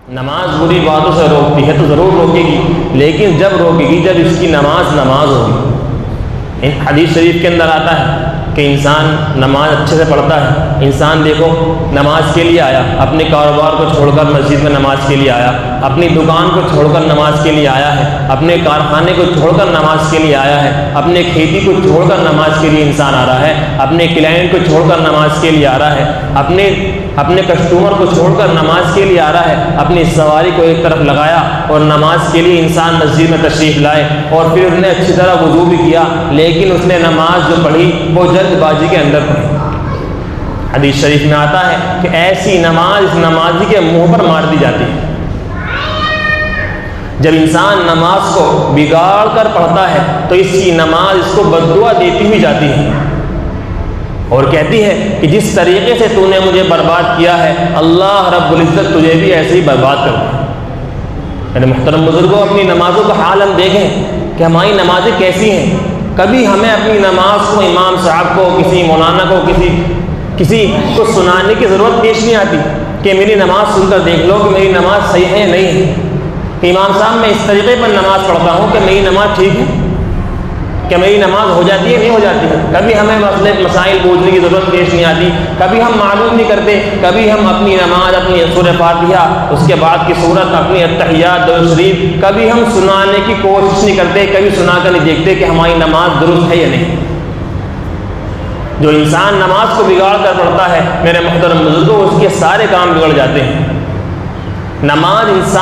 نماز بری باتوں سے روکتی ہے تو ضرور روکے گی، لیکن جب روکے گی جب اس کی نماز ہوگی۔ حدیث شریف کے اندر آتا ہے کہ انسان نماز اچھے سے پڑھتا ہے، انسان دیکھو نماز کے لیے آیا، اپنے کاروبار کو چھوڑ کر مسجد میں نماز کے لیے آیا، اپنی دکان کو چھوڑ کر نماز کے لیے آیا ہے، اپنے کارخانے کو چھوڑ کر نماز کے لیے آیا ہے، اپنے کھیتی کو چھوڑ کر نماز کے لیے انسان آ رہا ہے، اپنے کلائنٹ کو چھوڑ کر نماز کے لیے آ رہا ہے، اپنے کسٹمر کو چھوڑ کر نماز کے لیے آ رہا ہے، اپنی سواری کو ایک طرف لگایا اور نماز کے لیے انسان مسجد میں تشریف لائے، اور پھر اس نے اچھی طرح وضو بھی کیا، لیکن اس نے نماز جو پڑھی وہ جلد بازی کے اندر پڑھی۔ حدیث شریف میں آتا ہے کہ ایسی نماز اس نمازی کے منہ پر مار دی جاتی ہے۔ جب انسان نماز کو بگاڑ کر پڑھتا ہے تو اس کی نماز اس کو بد دعا دیتی ہوئی جاتی ہے اور کہتی ہے کہ جس طریقے سے تو نے مجھے برباد کیا ہے، اللہ رب العزت تجھے بھی ایسے ہی برباد کر دے۔ میرے محترم بزرگوں، اپنی نمازوں کا حال ہم دیکھیں کہ ہماری نمازیں کیسی ہیں۔ کبھی ہمیں اپنی نماز کو امام صاحب کو، کسی مولانا کو، کسی کو سنانے کی ضرورت پیش نہیں آتی کہ میری نماز سن کر دیکھ لو کہ میری نماز صحیح ہے یا نہیں ہے، کہ امام صاحب میں اس طریقے پر نماز پڑھتا ہوں کہ میری نماز ٹھیک ہے، کہ میری نماز ہو جاتی ہے نہیں ہو جاتی ہے۔ کبھی ہمیں مسائل پوچھنے کی ضرورت پیش نہیں آتی، کبھی ہم معلوم نہیں کرتے، کبھی ہم اپنی نماز، اپنی سورہ فاتحہ، اس کے بعد کی سورت، اپنی التحیات، درود شریف، کبھی ہم سنانے کی کوشش نہیں کرتے، کبھی سنا کر نہیں دیکھتے کہ ہماری نماز درست ہے یا نہیں۔ جو انسان نماز کو بگاڑ کر پڑھتا ہے میرے محترم بزرگوں، اس کے سارے کام بگڑ جاتے ہیں۔ نماز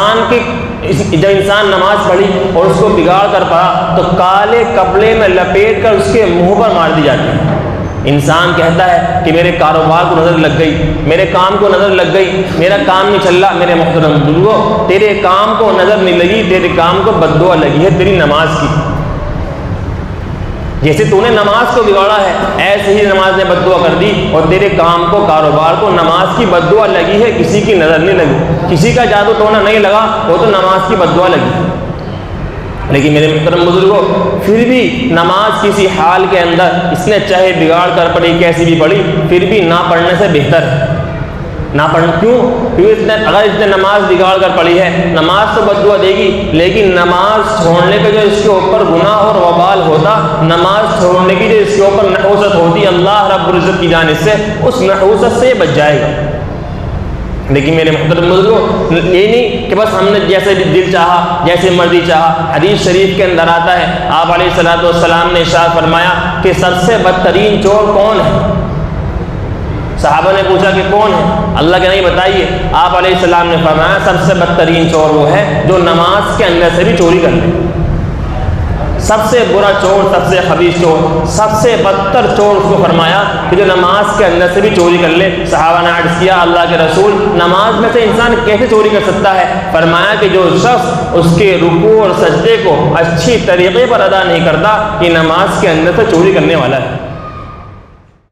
جب انسان نماز پڑھی اور اس کو بگاڑ کر پڑھا تو کالے کپڑے میں لپیٹ کر اس کے منہ پر مار دی جاتی ہے۔ انسان کہتا ہے کہ میرے کاروبار کو نظر لگ گئی، میرے کام کو نظر لگ گئی، میرا کام نہیں چل رہا۔ میرے محترم بزرگوں، تیرے کام کو نظر نہیں لگی، تیرے کام کو بد دعا لگی ہے تیری نماز کی۔ جیسے تو نے نماز کو بگاڑا ہے، ایسے ہی نماز نے بد دعا کر دی، اور تیرے کام کو، کاروبار کو نماز کی بد دعا لگی ہے، کسی کی نظر نہیں لگی، کسی کا جادو ٹونا نہیں لگا، وہ تو نماز کی بد دعا لگی۔ لیکن میرے محترم بزرگوں، پھر بھی نماز کسی حال کے اندر اس نے چاہے بگاڑ کر پڑھی، کیسی بھی پڑھی، پھر بھی نہ پڑھنے سے بہتر ہے۔ نہ پڑھنا کیوں؟ کیونکہ اگر اس نے نماز بگاڑ کر پڑھی ہے، نماز تو بد دعا دے گی، لیکن نماز چھوڑنے کا جو اس کے اوپر گناہ اور وبال ہوتا، نماز چھوڑنے کی جو اس کے اوپر نحوست ہوتی اللہ رب العزت کی جانب سے، اس نحوست سے بچ جائے گا۔ لیکن میرے محترم بزرگوں، یہ نہیں کہ بس ہم نے جیسے دل چاہا، جیسے مرضی چاہا۔ حدیث شریف کے اندر آتا ہے، آپ علیہ الصلوۃ والسلام نے ارشاد فرمایا کہ سب سے بدترین چور کون ہے؟ صحابہ نے پوچھا کہ کون ہے؟ اللہ کے نہیں بتائیے۔ آپ علیہ السلام نے فرمایا سب سے بدترین چور وہ ہے جو نماز کے اندر سے بھی چوری کر لے۔ سب سے برا چور، سب سے خبیث چور، سب سے بدتر چور اس کو فرمایا کہ جو نماز کے اندر سے بھی چوری کر لے۔ صحابہ نے عرض کیا اللہ کے رسول، نماز میں سے انسان کیسے چوری کر سکتا ہے؟ فرمایا کہ جو شخص اس کے رکوع اور سجدے کو اچھی طریقے پر ادا نہیں کرتا، یہ نماز کے اندر سے چوری کرنے والا ہے۔